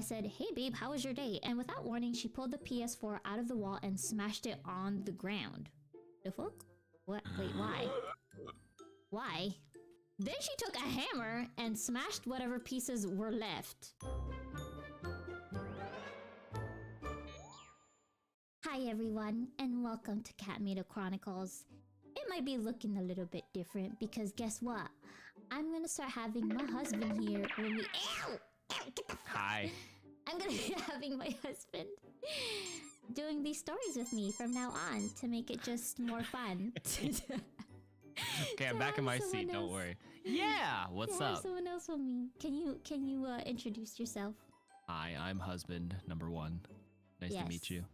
I said, "Hey babe, how was your day?" And without warning, she pulled the PS4 out of the wall and smashed it on the ground. The fuck? What? Wait, why? Why? Then she took a hammer and smashed whatever pieces were left. Hi everyone, and welcome to AmITheA Chronicles. It might be looking a little bit different because guess what? I'm gonna start having my husband here when we... Ow! Ow! Get the fuck! Hi. I'm gonna be having my husband doing these stories with me from now on to make it just more fun. Okay, I'm back in my seat. Else. Don't worry. Yeah, what's up? Someone else with me. Can you introduce yourself? Hi, I'm husband number 1. Nice to meet you.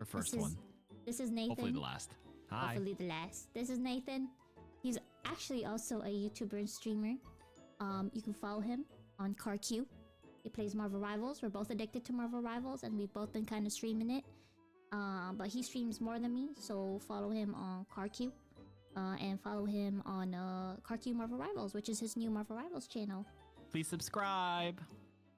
Or first one. This is Nathan. Hopefully the last. Hi. Hopefully the last. This is Nathan. He's actually also a YouTuber and streamer. You can follow him on CarQ. He plays Marvel Rivals. We're both addicted to Marvel Rivals, and we've both been kind of streaming it. But he streams more than me, so follow him on CarQ. And follow him on CarQ Marvel Rivals, which is his new Marvel Rivals channel. Please subscribe.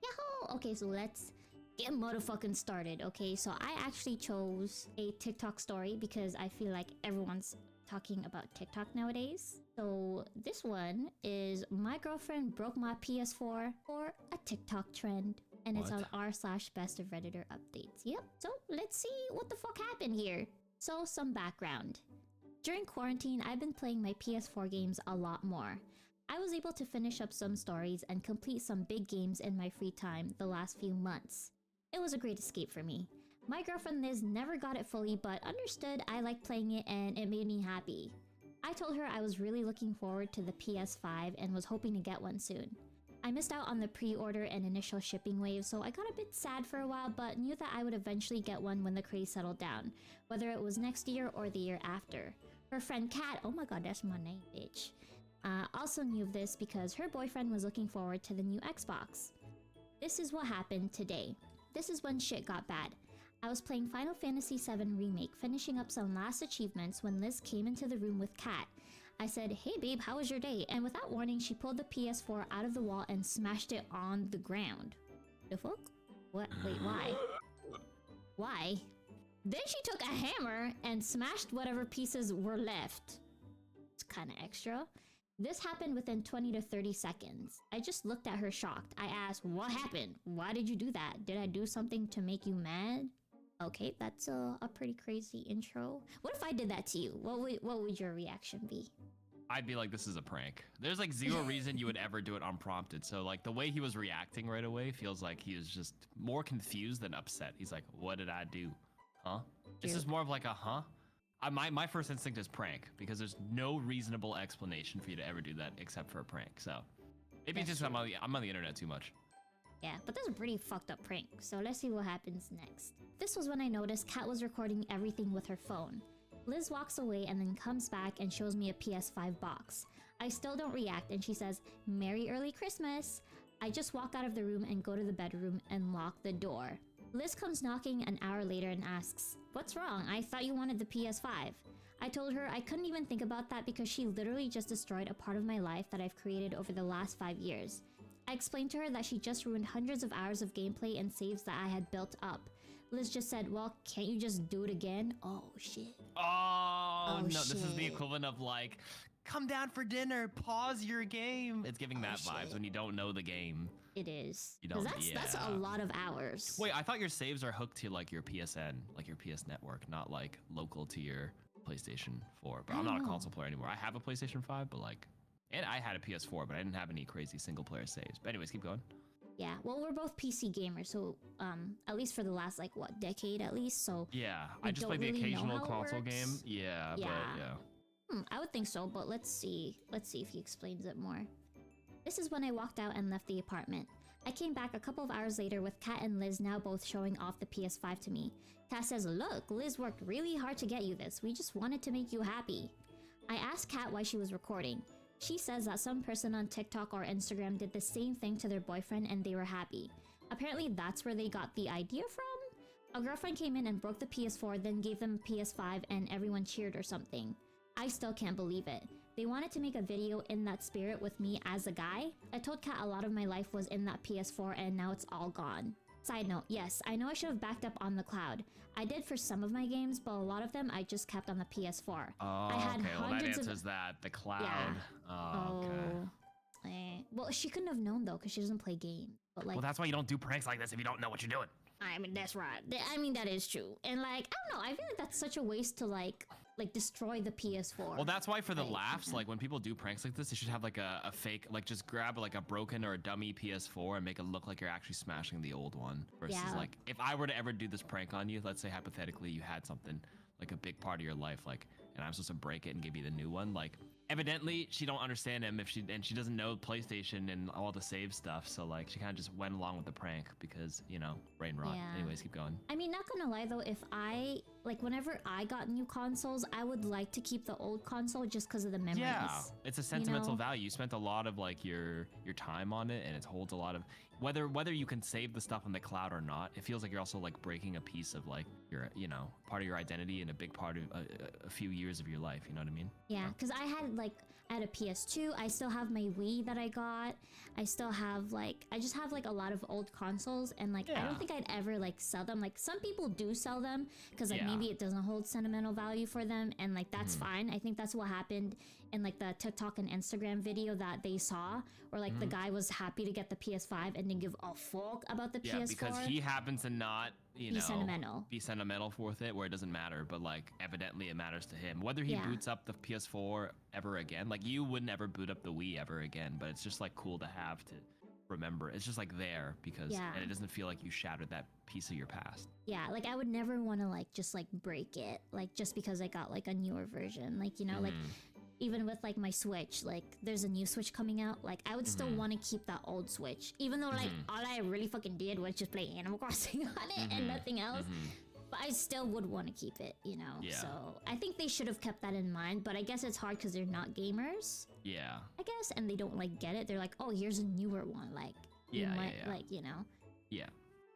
Yahoo! Okay, so let's get motherfucking started. Okay, so I actually chose a TikTok story because I feel like everyone's talking about TikTok nowadays. So this one is "My girlfriend broke my PS4 for a TikTok trend." And it's on r/best of Redditor updates. Yep. So let's see what the fuck happened here. So some background. During quarantine, I've been playing my PS4 games a lot more. I was able to finish up some stories and complete some big games in my free time the last few months. It was a great escape for me. My girlfriend Liz never got it fully, but understood I liked playing it and it made me happy. I told her I was really looking forward to the PS5 and was hoping to get one soon. I missed out on the pre-order and initial shipping wave, so I got a bit sad for a while, but knew that I would eventually get one when the craze settled down, whether it was next year or the year after. Her friend Kat, oh my god, that's my name, bitch, also knew of this because her boyfriend was looking forward to the new Xbox. This is what happened today. This is when shit got bad. I was playing Final Fantasy VII Remake, finishing up some last achievements when Liz came into the room with Kat. I said, "Hey babe, how was your day?" And without warning, she pulled the PS4 out of the wall and smashed it on the ground. The fuck? What? Wait, why? Why? Then she took a hammer and smashed whatever pieces were left. It's kind of extra. This happened within 20 to 30 seconds. I just looked at her shocked. I asked, "What happened? Why did you do that? Did I do something to make you mad?" Okay, that's a pretty crazy intro. What if I did that to you? What would your reaction be? I'd be like, this is a prank. There's like zero reason you would ever do it unprompted. So like the way he was reacting right away feels like he was just more confused than upset. He's like, what did I do? Huh? This is more of like a huh? My first instinct is prank because there's no reasonable explanation for you to ever do that except for a prank. So maybe it's just I'm on the internet too much. Yeah, but that's a pretty fucked up prank. So let's see what happens next. This was when I noticed Kat was recording everything with her phone. Liz walks away and then comes back and shows me a PS5 box. I still don't react and she says, "Merry early Christmas." I just walk out of the room and go to the bedroom and lock the door. Liz comes knocking an hour later and asks, "What's wrong? I thought you wanted the PS5. I told her I couldn't even think about that because she literally just destroyed a part of my life that I've created over the last 5 years. I explained to her that she just ruined hundreds of hours of gameplay and saves that I had built up. Liz just said, "Well, can't you just do it again?" Oh, shit. Oh no, shit. This is the equivalent of like, come down for dinner, pause your game. It's giving that vibes when you don't know the game. It is. You don't, that's a lot of hours. Wait, I thought your saves are hooked to like your PSN, like your PS network, not like local to your PlayStation 4. But I'm not a console player anymore. I have a PlayStation 5, but like, and I had a PS4, but I didn't have any crazy single player saves. But anyways, keep going. Yeah, well, we're both PC gamers, so at least for the last like what decade at least. So yeah, I just played the occasional console game. Yeah, but yeah. I would think so, but let's see if he explains it more. This is when I walked out and left the apartment. I came back a couple of hours later with Kat and Liz now both showing off the PS5 to me. Kat says, "Look, Liz worked really hard to get you this. We just wanted to make you happy." I asked Kat why she was recording. She says that some person on TikTok or Instagram did the same thing to their boyfriend and they were happy. Apparently that's where they got the idea from. A girlfriend came in and broke the PS4, then gave them a PS5 and everyone cheered or something. I still can't believe it. They wanted to make a video in that spirit with me as a guy. I told Kat a lot of my life was in that PS4 and now it's all gone. Side note, yes, I know I should have backed up on the cloud. I did for some of my games, but a lot of them I just kept on the PS4. Oh, I had okay. Well, that hundreds answers that. The cloud. Yeah. Oh, okay. Well, she couldn't have known though, because she doesn't play games. But like, Well, that's why you don't do pranks like this if you don't know what you're doing. I mean, that's right. I mean, that is true. And like, I don't know. I feel like that's such a waste to like destroy the PS4. Well, that's why for the laughs, like when people do pranks like this, they should have like a fake, like just grab like a broken or a dummy PS4 and make it look like you're actually smashing the old one. Versus like, if I were to ever do this prank on you, let's say hypothetically you had something like a big part of your life, like, and I'm supposed to break it and give you the new one, like. Evidently, she don't understand him if she doesn't know PlayStation and all the save stuff. So like, she kind of just went along with the prank because, you know, brain rot. Yeah. Anyways, keep going. I mean, not gonna lie though, if I whenever I got new consoles, I would like to keep the old console just because of the memories. Yeah, it's a sentimental value. You spent a lot of like your time on it, and it holds a lot of whether you can save the stuff on the cloud or not. It feels like you're also like breaking a piece of like your, you know, part of your identity and a big part of a few years of your life. You know what I mean? Yeah, because I had a PS2. I still have my Wii that I got. I still have I just have like a lot of old consoles, and like I don't think I'd ever like sell them. Like some people do sell them because like maybe it doesn't hold sentimental value for them, and like that's fine. I think that's what happened in like the TikTok and Instagram video that they saw, where like the guy was happy to get the PS5 and didn't give a fuck about the PS4. Yeah, because he happens to not, you know, be sentimental with it, where it doesn't matter, but like evidently it matters to him. Whether he boots up the PS4 ever again, like you wouldn't ever boot up the Wii ever again, but it's just like cool to have to remember. It's just like there because and it doesn't feel like you shattered that piece of your past. Yeah, like I would never want to like just like break it, like just because I got like a newer version, like, you know, like even with like my Switch, like there's a new Switch coming out, like I would still want to keep that old Switch, even though like all I really fucking did was just play Animal Crossing on it and nothing else. But I still would want to keep it, you know? Yeah. So I think they should have kept that in mind, but I guess it's hard because they're not gamers. Yeah. I guess, and they don't like get it. They're like, oh, here's a newer one, like you might like, you know? Yeah.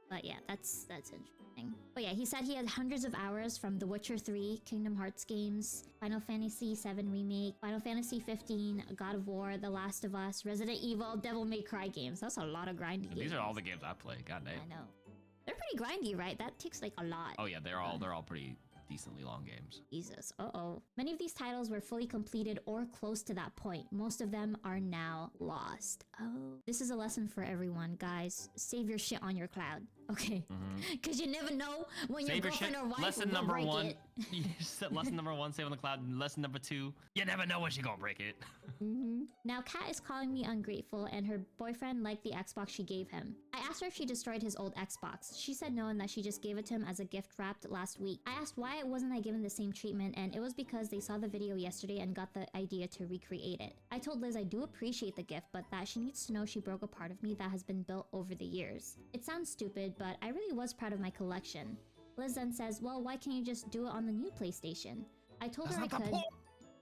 But yeah, that's interesting. But yeah, he said he had hundreds of hours from The Witcher 3, Kingdom Hearts games, Final Fantasy 7 Remake, Final Fantasy 15, God of War, The Last of Us, Resident Evil, Devil May Cry games. That's a lot of grindy games. These are all the games I play. God damn. I know. They're pretty grindy, right? That takes like a lot. Oh yeah, they're all pretty decently long games. Jesus. Uh-oh. Many of these titles were fully completed or close to that point. Most of them are now lost. Oh. This is a lesson for everyone, guys. Save your shit on your cloud. Okay. Because you never know when your girlfriend or wife lesson will break one. it. Lesson number one, save on the cloud. Lesson number two, you never know when she's gonna break it. Now, Kat is calling me ungrateful, and her boyfriend liked the Xbox she gave him. I asked her if she destroyed his old Xbox. She said no, and that she just gave it to him as a gift wrapped last week. I asked why wasn't I given the same treatment, and it was because they saw the video yesterday and got the idea to recreate it. I told Liz I do appreciate the gift, but that she needs to know she broke a part of me that has been built over the years. It sounds stupid, but I really was proud of my collection. Liz then says, well, why can't you just do it on the new PlayStation? I told her I could.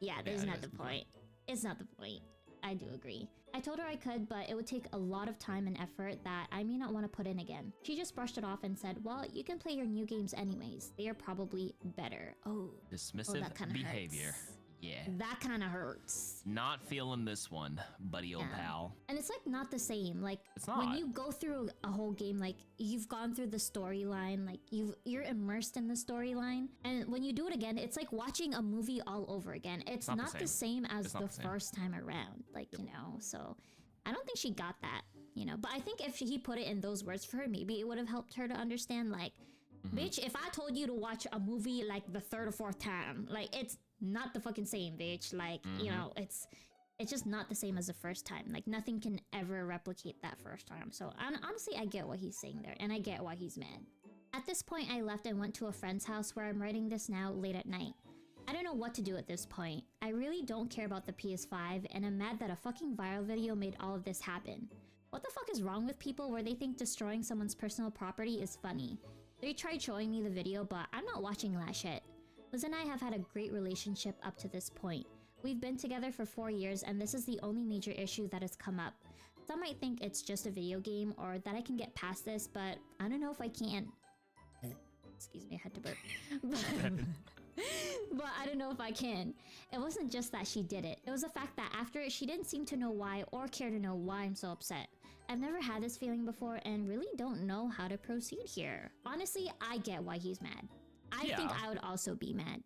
Yeah, that's not the point. It's not the point. I do agree. I told her I could, but it would take a lot of time and effort that I may not want to put in again. She just brushed it off and said, well, you can play your new games anyways. They are probably better. Oh. Dismissive behavior. Hurts. Yeah. That kind of hurts. Not feeling this one, buddy old pal. And it's like not the same. Like it's not. When you go through a whole game, like you've gone through the storyline, like you're immersed in the storyline. And when you do it again, it's like watching a movie all over again. It's not the same as the first time around. Like, you know, so I don't think she got that, you know. But I think if he put it in those words for her, maybe it would have helped her to understand, like, bitch, if I told you to watch a movie like the third or fourth time, like it's not the fucking same, bitch. Like, you know, it's just not the same as the first time. Like nothing can ever replicate that first time. So honestly, I get what he's saying there, and I get why he's mad. At this point, I left and went to a friend's house where I'm writing this now late at night. I don't know what to do at this point. I really don't care about the PS5, and I'm mad that a fucking viral video made all of this happen. What the fuck is wrong with people where they think destroying someone's personal property is funny? They tried showing me the video, but I'm not watching that shit. Liz and I have had a great relationship up to this point. We've been together for 4 years, and this is the only major issue that has come up. Some might think it's just a video game or that I can get past this, but I don't know if I can. Excuse me, I had to burp. But I don't know if I can. It wasn't just that she did it. It was the fact that after it, she didn't seem to know why or care to know why I'm so upset. I've never had this feeling before and really don't know how to proceed here. Honestly, I get why he's mad. I think I would also be mad.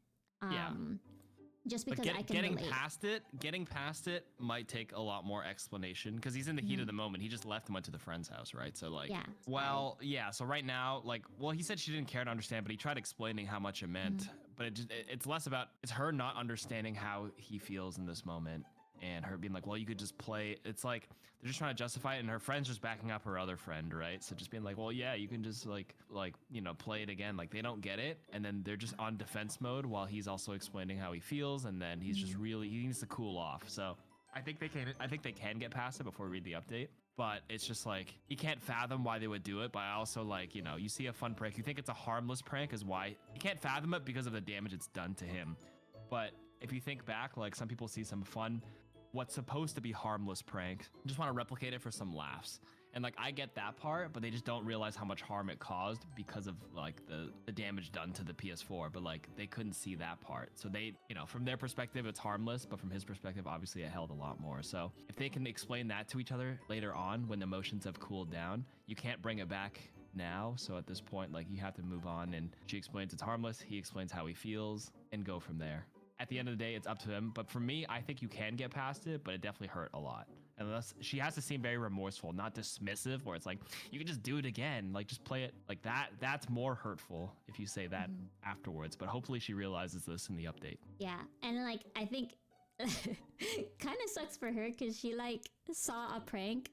Just because I can getting relate. Getting past it might take a lot more explanation because he's in the heat of the moment. He just left and went to the friend's house, right? So like, so right now, like, well, he said she didn't care to understand, but he tried explaining how much it meant. But it's less about, it's her not understanding how he feels in this moment and her being like, well, you could just play. It's like they're just trying to justify it, and her friend's just backing up her other friend, right? So just being like, well, yeah, you can just like play it again. Like they don't get it, and then they're just on defense mode while he's also explaining how he feels, and then he's just he needs to cool off. So I think they can get past it before we read the update. But it's just like, you can't fathom why they would do it. But I also like, you see a fun prank, you think it's a harmless prank, is why you can't fathom it because of the damage it's done to him. But if you think back, like some people see some fun, what's supposed to be harmless prank, just want to replicate it for some laughs. And like, I get that part, but they just don't realize how much harm it caused because of like the damage done to the PS4. But like, they couldn't see that part. So they, from their perspective, it's harmless, but from his perspective, obviously it held a lot more. So if they can explain that to each other later on, when the emotions have cooled down, you can't bring it back now. So at this point, like, you have to move on, and she explains it's harmless. He explains how he feels and go from there. At the end of the day, it's up to him. But for me, I think you can get past it, but it definitely hurt a lot. Unless she has to seem very remorseful, not dismissive, where it's like, you can just do it again. Like, just play it like that. That's more hurtful if you say that afterwards. But hopefully she realizes this in the update. Yeah. And like, I think kind of sucks for her because she like saw a prank,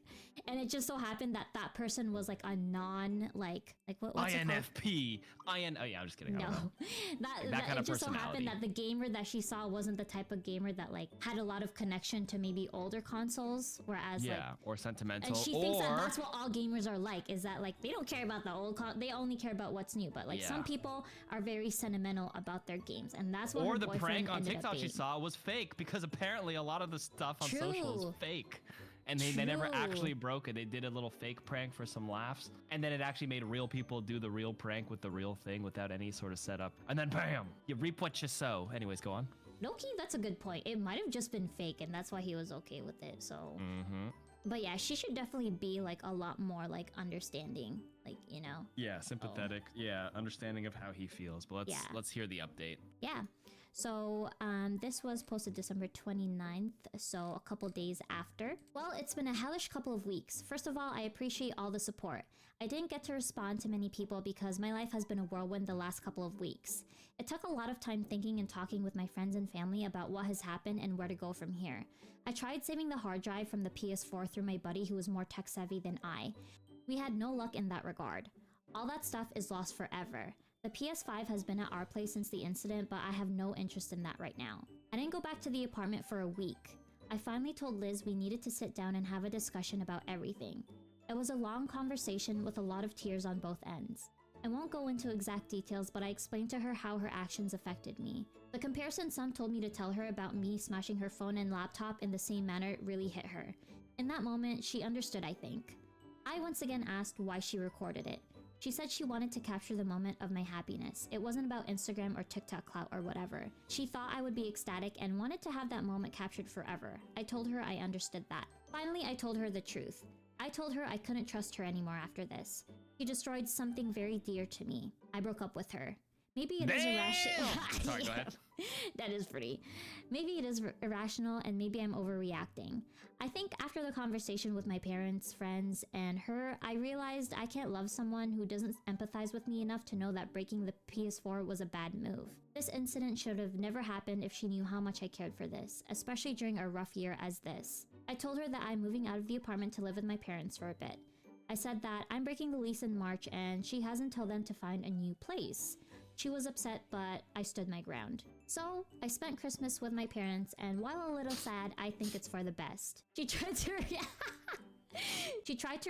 and it just so happened that that person was like a non what's INFP. Oh yeah, I'm just kidding. No, that kind of just so happened that the gamer that she saw wasn't the type of gamer that like had a lot of connection to maybe older consoles, whereas or sentimental. And she thinks that that's what all gamers are like, is that like they don't care about the old they only care about what's new. But like some people are very sentimental about their games, and that's what. Or the prank on TikTok she saw was fake, because apparently a lot of the stuff on social is fake. And they never actually broke it. They did a little fake prank for some laughs. And then it actually made real people do the real prank with the real thing without any sort of setup. And then bam, you reap what you sow. Anyways, go on. Low-key, that's a good point. It might have just been fake, and that's why he was okay with it. So, But yeah, she should definitely be like a lot more like understanding, like, Yeah, sympathetic. Yeah, understanding of how he feels. But let's hear the update. Yeah. So this was posted December 29th, so a couple days after. Well, it's been a hellish couple of weeks. First of all, I appreciate all the support. I didn't get to respond to many people because my life has been a whirlwind the last couple of weeks. It took a lot of time thinking and talking with my friends and family about what has happened and where to go from here. I tried saving the hard drive from the PS4 through my buddy who was more tech savvy than I. We had no luck in that regard. All that stuff is lost forever. The PS5 has been at our place since the incident, but I have no interest in that right now. I didn't go back to the apartment for a week. I finally told Liz we needed to sit down and have a discussion about everything. It was a long conversation with a lot of tears on both ends. I won't go into exact details, but I explained to her how her actions affected me. The comparison Sam told me to tell her about me smashing her phone and laptop in the same manner really hit her. In that moment, she understood, I think. I once again asked why she recorded it. She said she wanted to capture the moment of my happiness. It wasn't about Instagram or TikTok clout or whatever. She thought I would be ecstatic and wanted to have that moment captured forever. I told her I understood that. Finally, I told her the truth. I told her I couldn't trust her anymore after this. She destroyed something very dear to me. I broke up with her. Maybe it is irrational. Sorry, go ahead. That is pretty. Maybe it is irrational, and maybe I'm overreacting. I think after the conversation with my parents, friends, and her, I realized I can't love someone who doesn't empathize with me enough to know that breaking the PS4 was a bad move. This incident should have never happened if she knew how much I cared for this, especially during a rough year as this. I told her that I'm moving out of the apartment to live with my parents for a bit. I said that I'm breaking the lease in March and she has until then to find a new place. She was upset, but I stood my ground. So, I spent Christmas with my parents, and while a little sad, I think it's for the best. She tried to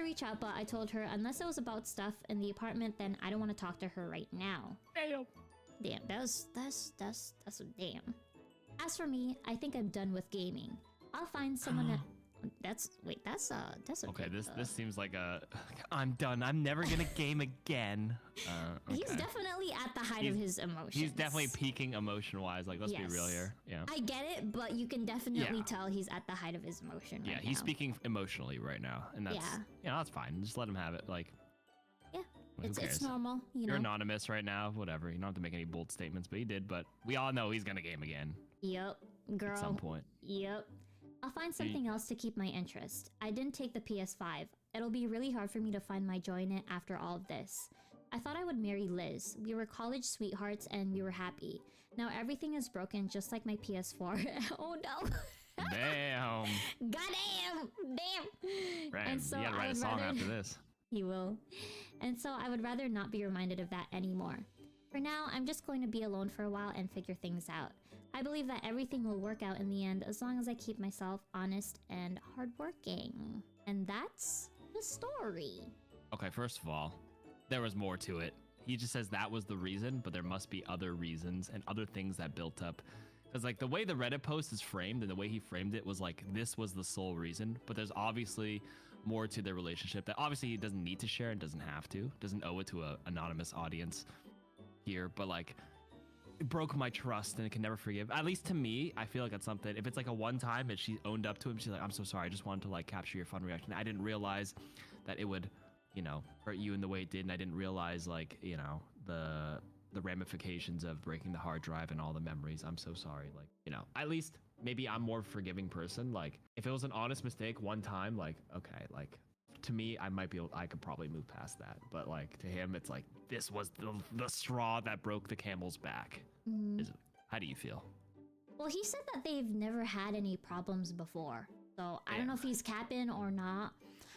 reach out, but I told her unless it was about stuff in the apartment, then I don't want to talk to her right now. Damn, that's a damn. As for me, I think I'm done with gaming. I'll find someone That's a Okay, bit, this seems like a I'm done. I'm never gonna game again. He's Okay. definitely at the height of his emotions. He's definitely peaking emotion wise. Like, let's be real here. Yeah. I get it, but you can definitely tell he's at the height of his emotion. Yeah, right he's now. speaking emotionally right now, and that's that's fine. Just let him have it. Like, yeah, who cares? it's normal. You're anonymous right now. Whatever. You don't have to make any bold statements, but he did. But we all know he's gonna game again. Yep, girl. At some point. Yep. I'll find something else to keep my interest. I didn't take the PS5. It'll be really hard for me to find my joy in it after all of this. I thought I would marry Liz. We were college sweethearts and we were happy. Now everything is broken just like my PS4. Oh no. Damn. Goddamn. Damn. Right. And so you gotta write a song after this. He will. And so I would rather not be reminded of that anymore. For now, I'm just going to be alone for a while and figure things out. I believe that everything will work out in the end as long as I keep myself honest and hardworking. And that's the story. Okay, first of all, there was more to it. He just says that was the reason, but there must be other reasons and other things that built up. Because like the way the Reddit post is framed and the way he framed it was like this was the sole reason, but there's obviously more to their relationship that obviously he doesn't need to share and doesn't have to, doesn't owe it to an anonymous audience here, but like it broke my trust and it can never forgive. At least to me, I feel like it's something, if it's like a one time and she owned up to him, she's like, I'm so sorry, I just wanted to like capture your fun reaction. I didn't realize that it would, you know, hurt you in the way it did, and I didn't realize like, you know, the ramifications of breaking the hard drive and all the memories. I'm so sorry. Like, you know, at least maybe I'm more forgiving person. Like if it was an honest mistake one time, like, okay, like to me, I could probably move past that. But like to him, it's like, this was the straw that broke the camel's back. How do you feel? Well, he said that they've never had any problems before. So I don't know if he's capping or not.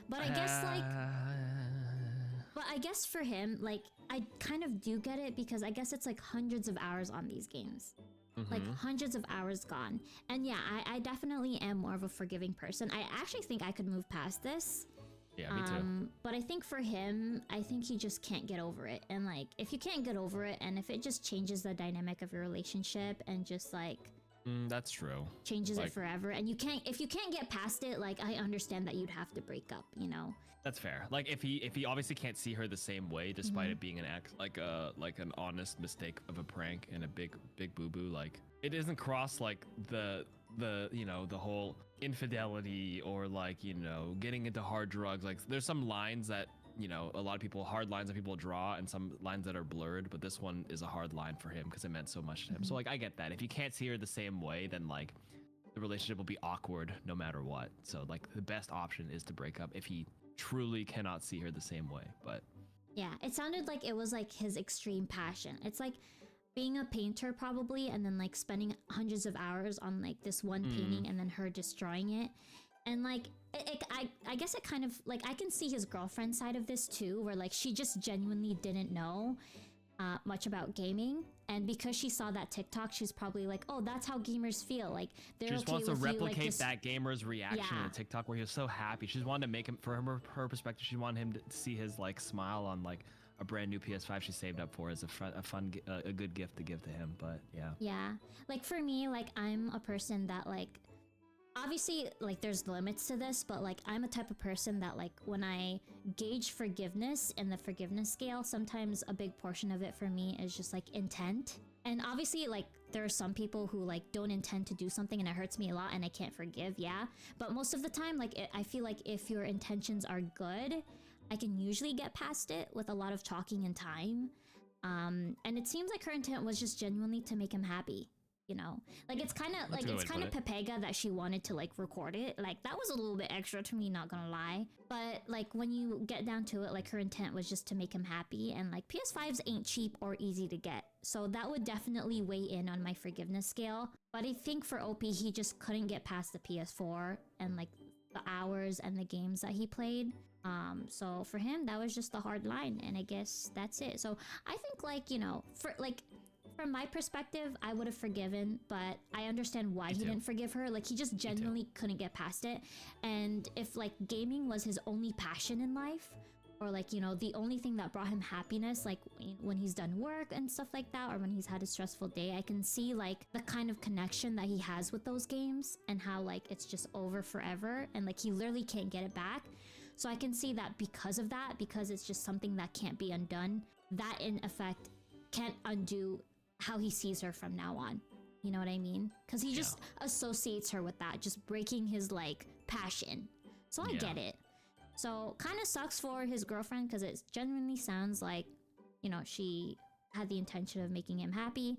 But I guess like... But I guess for him, like, I kind of do get it because I guess it's like hundreds of hours on these games. Like hundreds of hours gone. And yeah, I definitely am more of a forgiving person. I actually think I could move past this. Yeah, me too. But I think for him, I think he just can't get over it. And like, if you can't get over it, and if it just changes the dynamic of your relationship and just like... that's true. Changes it forever. And if you can't get past it, like, I understand that you'd have to break up, you know? That's fair. Like if he obviously can't see her the same way, despite it being an act like an honest mistake of a prank and a big boo-boo, like it isn't cross like the you know, the whole infidelity or like, you know, getting into hard drugs. Like there's some lines that, you know, a lot of people, hard lines that people draw and some lines that are blurred, but this one is a hard line for him because it meant so much to him. So like I get that. If you can't see her the same way, then like the relationship will be awkward no matter what. So like the best option is to break up if he truly cannot see her the same way. But yeah, it sounded like it was like his extreme passion. It's like being a painter probably, and then like spending hundreds of hours on like this one painting and then her destroying it. And like I guess it kind of like, I can see his girlfriend side of this too, where like she just genuinely didn't know much about gaming, and because she saw that TikTok, she's probably like, oh, that's how gamers feel. Like they're she just okay wants to with replicate you, like, that gamer's reaction in TikTok where he was so happy. She just wanted to make him, for her perspective, she wanted him to see his like smile on like a brand new PS5 she saved up for as a good gift to give to him. But yeah, like for me, like I'm a person that like, obviously like there's limits to this, but like I'm a type of person that like when I gauge forgiveness in the forgiveness scale, sometimes a big portion of it for me is just like intent. And obviously like there are some people who like don't intend to do something and it hurts me a lot and I can't forgive, but most of the time like I feel like if your intentions are good, I can usually get past it with a lot of talking and time. And it seems like her intent was just genuinely to make him happy. You know, like it's kind of like, it's kind of Pepega that she wanted to like record it. Like that was a little bit extra to me, not gonna lie. But like when you get down to it, like her intent was just to make him happy, and like PS5s ain't cheap or easy to get. So that would definitely weigh in on my forgiveness scale. But I think for OP, he just couldn't get past the PS4 and like the hours and the games that he played. So for him, that was just the hard line, and I guess that's it. So I think like, you know, from my perspective, I would have forgiven, but I understand why he didn't forgive her. Like he just genuinely couldn't get past it. And if like gaming was his only passion in life, or like, you know, the only thing that brought him happiness, like when he's done work and stuff like that, or when he's had a stressful day, I can see like the kind of connection that he has with those games and how like it's just over forever and like he literally can't get it back. So I can see that because of that, because it's just something that can't be undone, that in effect can't undo how he sees her from now on. You know what I mean? Because he just associates her with that, just breaking his like passion. So I get it. So kind of sucks for his girlfriend because it genuinely sounds like, you know, she had the intention of making him happy.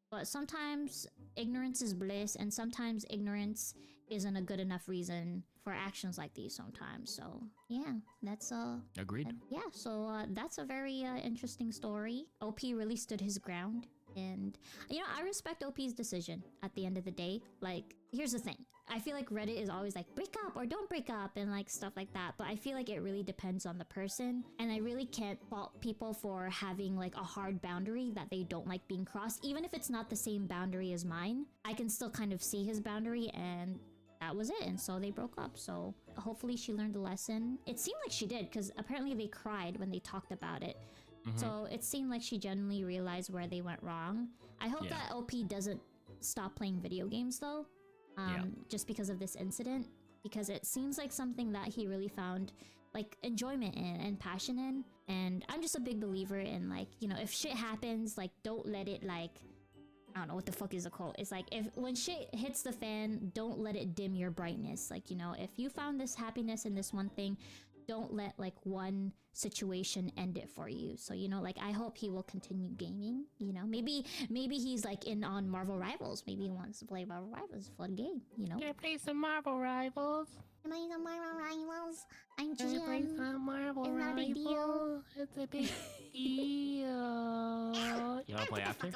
But sometimes ignorance is bliss, and sometimes ignorance isn't a good enough reason for actions like these sometimes. So yeah, that's agreed. So that's a very interesting story. OP really stood his ground. And, you know, I respect OP's decision at the end of the day. Like, here's the thing. I feel like Reddit is always like, break up or don't break up and like stuff like that. But I feel like it really depends on the person. And I really can't fault people for having like a hard boundary that they don't like being crossed. Even if it's not the same boundary as mine, I can still kind of see his boundary and that was it. And so they broke up. So hopefully she learned a lesson. It seemed like she did because apparently they cried when they talked about it. So it seemed like she genuinely realized where they went wrong. I hope that OP doesn't stop playing video games though, just because of this incident, because it seems like something that he really found like enjoyment in and passion in. And I'm just a big believer in like, you know, if shit happens, like don't let it like, I don't know what the fuck is the quote. It's like when shit hits the fan, don't let it dim your brightness. Like, you know, if you found this happiness in this one thing, don't let like one situation end it for you. So, you know, like I hope he will continue gaming, you know, maybe he's like in on Marvel Rivals. Maybe he wants to play Marvel Rivals. It's a fun game, you know. Can I play some Marvel Rivals? Can I play some Marvel Rivals? I'm Can I play GM. some Marvel It's not a big deal. It's a big deal. You wanna play after? You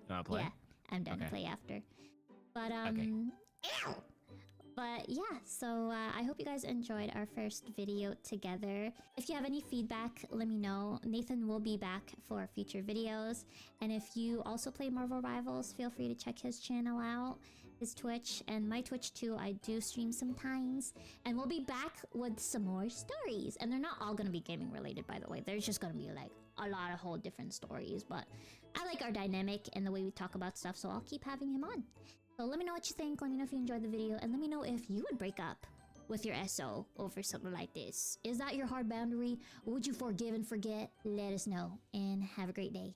wanna play? Yeah, I'm done to Okay. play after. But Okay. Ew! But yeah, so I hope you guys enjoyed our first video together. If you have any feedback, let me know. Nathan will be back for future videos. And if you also play Marvel Rivals, feel free to check his channel out, his Twitch, and my Twitch too. I do stream sometimes. And we'll be back with some more stories. And they're not all going to be gaming related, by the way. There's just going to be like a lot of whole different stories. But I like our dynamic and the way we talk about stuff, so I'll keep having him on. So let me know what you think, let me know if you enjoyed the video, and let me know if you would break up with your SO over something like this. Is that your hard boundary? Would you forgive and forget? Let us know, and have a great day.